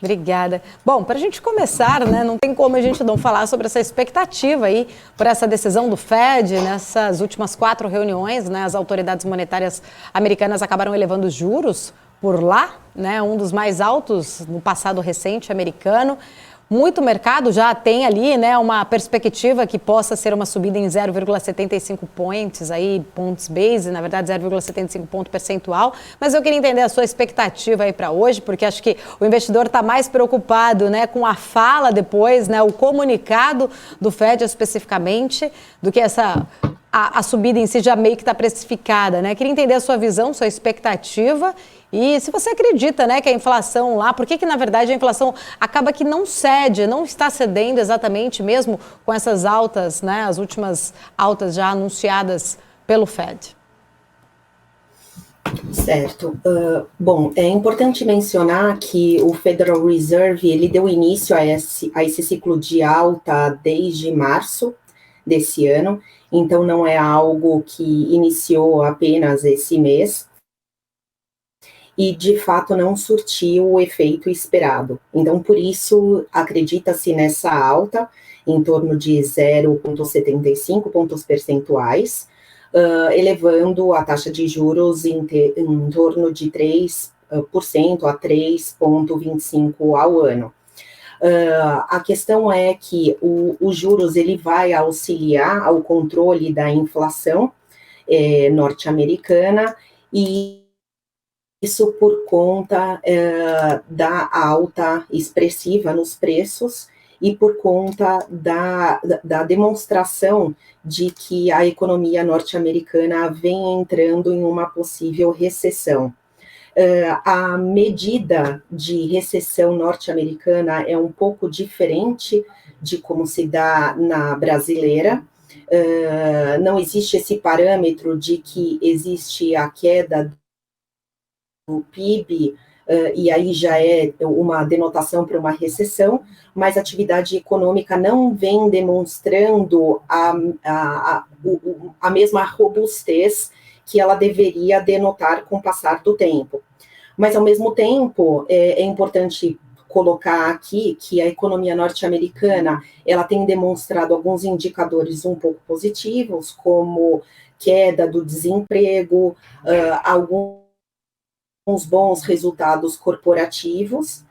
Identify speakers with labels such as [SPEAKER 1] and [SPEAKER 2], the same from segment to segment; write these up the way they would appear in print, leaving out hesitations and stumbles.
[SPEAKER 1] Obrigada. Bom, para a gente começar, né, não tem como a gente não falar sobre essa expectativa aí por essa decisão do Fed nessas últimas 4 reuniões, né, as autoridades monetárias americanas acabaram elevando os juros por lá, né, um dos mais altos no passado recente americano. Muito mercado já tem ali, né, uma perspectiva que possa ser uma subida em 0,75 pontos base, na verdade 0,75 ponto percentual, mas eu queria entender a sua expectativa aí para hoje, porque acho que o investidor está mais preocupado, né, com a fala depois, né, o comunicado do Fed especificamente, do que a subida em si já meio que está precificada, né? Queria entender a sua visão, sua expectativa e se você acredita, né, que a inflação lá, por que na verdade a inflação acaba que não cede, não está cedendo exatamente mesmo com essas altas, né, as últimas altas já anunciadas pelo Fed?
[SPEAKER 2] Certo. Bom, é importante mencionar que o Federal Reserve, ele deu início a esse ciclo de alta desde março desse ano, então não é algo que iniciou apenas esse mês, e de fato não surtiu o efeito esperado. Então, por isso, acredita-se nessa alta, em torno de 0,75 pontos percentuais, elevando a taxa de juros em torno de 3% a 3,25% ao ano. A questão é que os juros ele vai auxiliar ao controle da inflação norte-americana, e isso por conta da alta expressiva nos preços e por conta da demonstração de que a economia norte-americana vem entrando em uma possível recessão. A medida de recessão norte-americana é um pouco diferente de como se dá na brasileira. Não existe esse parâmetro de que existe a queda do PIB, e aí já é uma denotação para uma recessão, mas a atividade econômica não vem demonstrando a mesma robustez que ela deveria denotar com o passar do tempo. Mas, ao mesmo tempo, é importante colocar aqui que a economia norte-americana, ela tem demonstrado alguns indicadores um pouco positivos, como queda do desemprego, alguns bons resultados corporativos,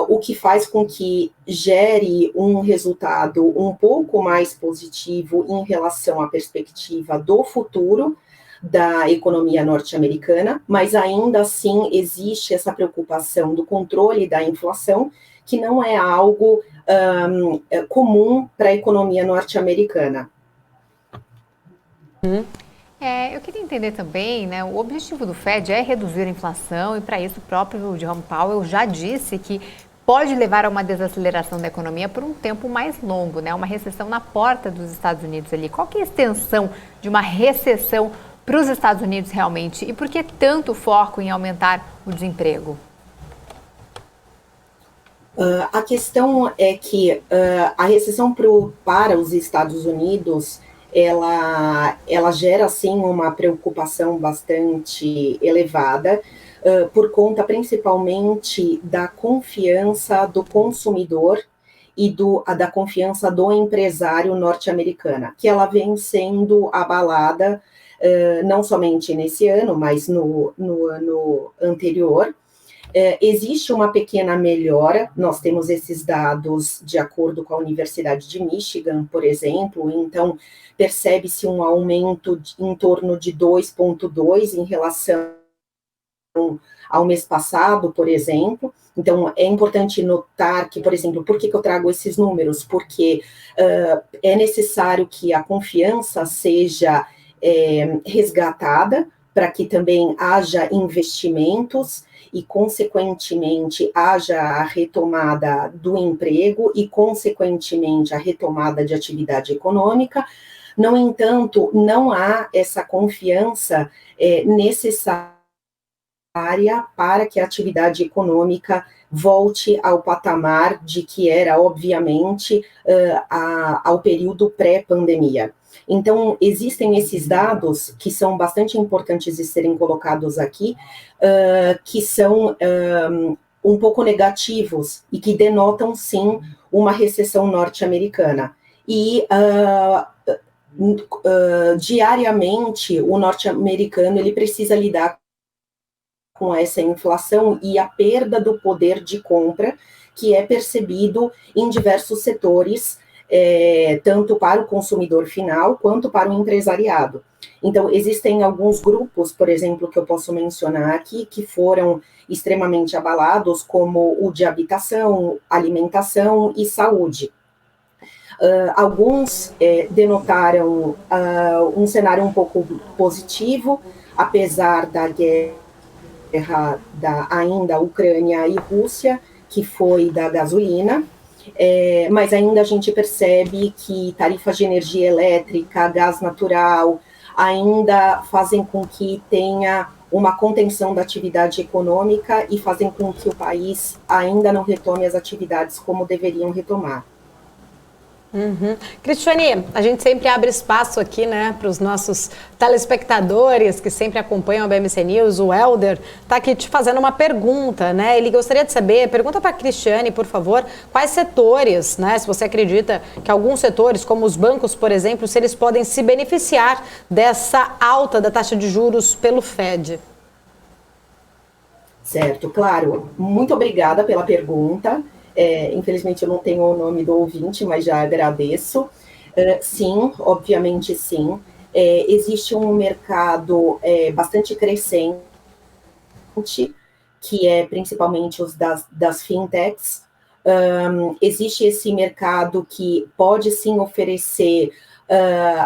[SPEAKER 2] o que faz com que gere um resultado um pouco mais positivo em relação à perspectiva do futuro da economia norte-americana, mas ainda assim existe essa preocupação do controle da inflação, que não é algo comum para a economia norte-americana.
[SPEAKER 3] Eu queria entender também, né, o objetivo do Fed é reduzir a inflação e para isso o próprio Jerome Powell já disse que pode levar a uma desaceleração da economia por um tempo mais longo, né, uma recessão na porta dos Estados Unidos ali. Qual que é a extensão de uma recessão para os Estados Unidos realmente e por que tanto foco em aumentar o desemprego?
[SPEAKER 2] A questão é que a recessão para os Estados Unidos ela gera, sim, uma preocupação bastante elevada, por conta, principalmente, da confiança do consumidor e da confiança do empresário norte-americana, que ela vem sendo abalada, não somente nesse ano, mas no ano anterior. Existe uma pequena melhora, nós temos esses dados de acordo com a Universidade de Michigan, por exemplo, então percebe-se um aumento em torno de 2,2 em relação ao mês passado, por exemplo. Então, é importante notar que, por exemplo, por que eu trago esses números? Porque é necessário que a confiança seja resgatada, para que também haja investimentos e, consequentemente, haja a retomada do emprego e, consequentemente, a retomada de atividade econômica. No entanto, não há essa confiança necessária para que a atividade econômica volte ao patamar de que era, obviamente, ao período pré-pandemia. Então, existem esses dados que são bastante importantes de serem colocados aqui, que são um pouco negativos e que denotam, sim, uma recessão norte-americana. E diariamente o norte-americano ele precisa lidar com essa inflação e a perda do poder de compra que é percebido em diversos setores, tanto para o consumidor final quanto para o empresariado. Então, existem alguns grupos, por exemplo, que eu posso mencionar aqui, que foram extremamente abalados, como o de habitação, alimentação e saúde. Alguns denotaram um cenário um pouco positivo, apesar da guerra ainda Ucrânia e Rússia, que foi da gasolina, mas ainda a gente percebe que tarifas de energia elétrica, gás natural, ainda fazem com que tenha uma contenção da atividade econômica e fazem com que o país ainda não retome as atividades como deveriam retomar.
[SPEAKER 1] Cristiane, a gente sempre abre espaço aqui, né, para os nossos telespectadores que sempre acompanham a BMC News. O Helder está aqui te fazendo uma pergunta, né? Ele gostaria de saber, pergunta para a Cristiane, por favor, quais setores, né, se você acredita que alguns setores, como os bancos, por exemplo, se eles podem se beneficiar dessa alta da taxa de juros pelo Fed.
[SPEAKER 2] Certo, claro. Muito obrigada pela pergunta. Infelizmente eu não tenho o nome do ouvinte, mas já agradeço. Sim, obviamente sim. Existe um mercado bastante crescente, que é principalmente os das fintechs. Existe esse mercado que pode sim oferecer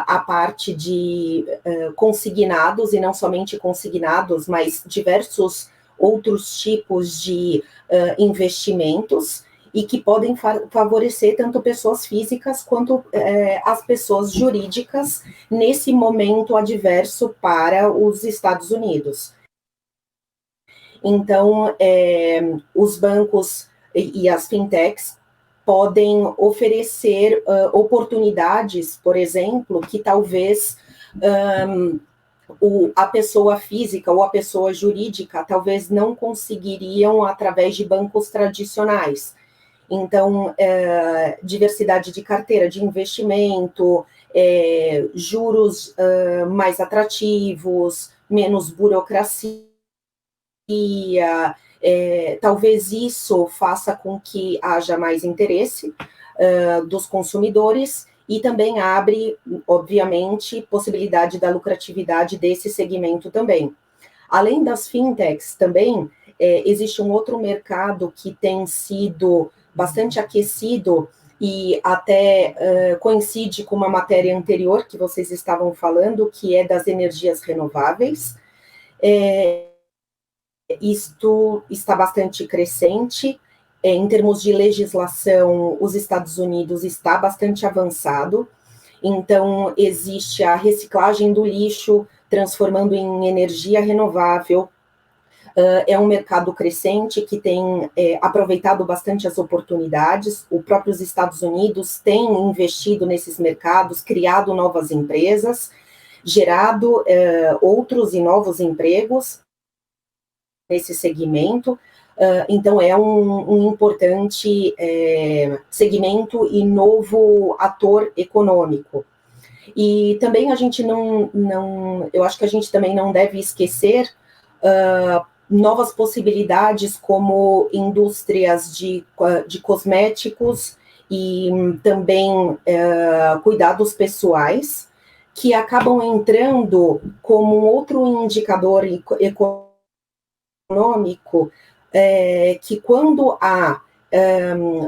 [SPEAKER 2] a parte de consignados, e não somente consignados, mas diversos outros tipos de investimentos, e que podem favorecer tanto pessoas físicas quanto as pessoas jurídicas nesse momento adverso para os Estados Unidos. Então, os bancos e as fintechs podem oferecer oportunidades, por exemplo, que talvez a pessoa física ou a pessoa jurídica talvez não conseguiriam através de bancos tradicionais. Então, diversidade de carteira de investimento, juros mais atrativos, menos burocracia, talvez isso faça com que haja mais interesse dos consumidores e também abre, obviamente, possibilidade da lucratividade desse segmento também. Além das fintechs também, existe um outro mercado que tem sido bastante aquecido e até coincide com uma matéria anterior que vocês estavam falando, que é das energias renováveis. Isto está bastante crescente. Em termos de legislação, os Estados Unidos está bastante avançado. Então, existe a reciclagem do lixo, transformando em energia renovável. É um mercado crescente que tem aproveitado bastante as oportunidades. Os próprios Estados Unidos têm investido nesses mercados, criado novas empresas, gerado outros e novos empregos nesse segmento. Então, é um importante segmento e novo ator econômico. E também a gente eu acho que a gente também não deve esquecer novas possibilidades como indústrias de cosméticos e também cuidados pessoais, que acabam entrando como um outro indicador econômico, que quando há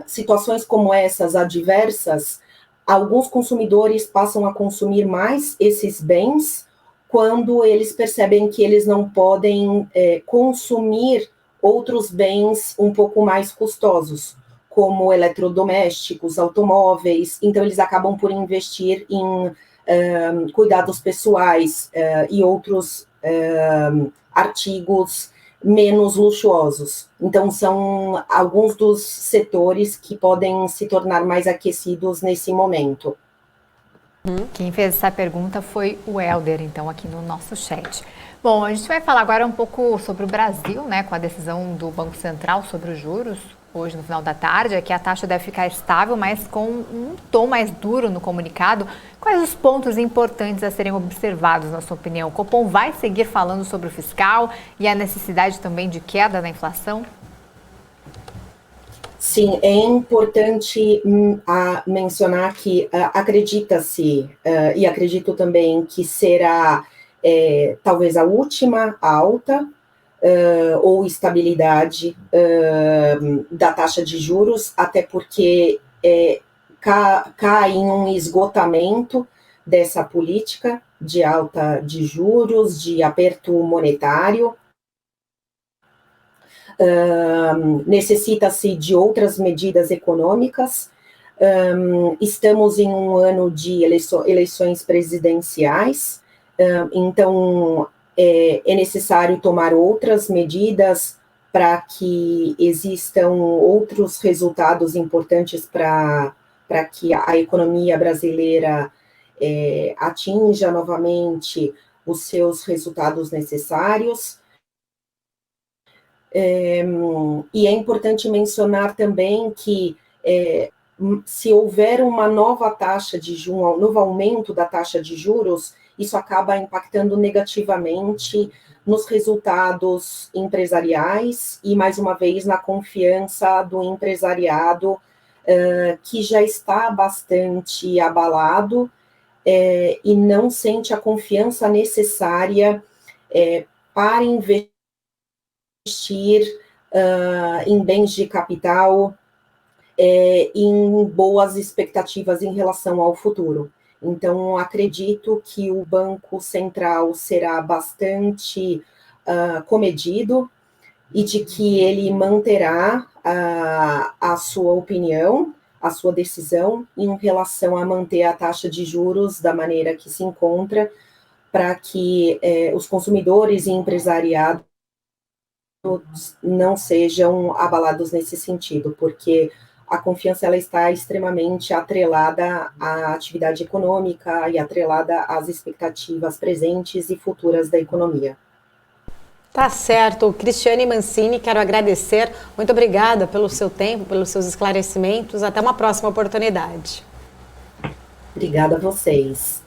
[SPEAKER 2] situações como essas adversas, alguns consumidores passam a consumir mais esses bens quando eles percebem que eles não podem consumir outros bens um pouco mais custosos, como eletrodomésticos, automóveis. Então, eles acabam por investir em cuidados pessoais e outros artigos menos luxuosos. Então, são alguns dos setores que podem se tornar mais aquecidos nesse momento.
[SPEAKER 3] Quem fez essa pergunta foi o Helder, então, aqui no nosso chat. Bom, a gente vai falar agora um pouco sobre o Brasil, né, com a decisão do Banco Central sobre os juros, hoje no final da tarde, é que a taxa deve ficar estável, mas com um tom mais duro no comunicado. Quais os pontos importantes a serem observados, na sua opinião? O Copom vai seguir falando sobre o fiscal e a necessidade também de queda da inflação?
[SPEAKER 2] Sim, é importante mencionar que acredita-se, e acredito também que será talvez a última alta ou estabilidade da taxa de juros, até porque cai em um esgotamento dessa política de alta de juros, de aperto monetário. Necessita-se de outras medidas econômicas. Estamos em um ano de eleições presidenciais, então é necessário tomar outras medidas para que existam outros resultados importantes para que a economia brasileira atinja novamente os seus resultados necessários. E é importante mencionar também que se houver uma nova taxa de juros, um novo aumento da taxa de juros, isso acaba impactando negativamente nos resultados empresariais e, mais uma vez, na confiança do empresariado, que já está bastante abalado e não sente a confiança necessária para investir em bens de capital, em boas expectativas em relação ao futuro. Então, acredito que o Banco Central será bastante comedido e de que ele manterá a sua opinião, a sua decisão em relação a manter a taxa de juros da maneira que se encontra, para que os consumidores e empresariado não sejam abalados nesse sentido, porque a confiança ela está extremamente atrelada à atividade econômica e atrelada às expectativas presentes e futuras da economia.
[SPEAKER 1] Tá certo. Cristiane Mancini, quero agradecer. Muito obrigada pelo seu tempo, pelos seus esclarecimentos. Até uma próxima oportunidade.
[SPEAKER 2] Obrigada a vocês.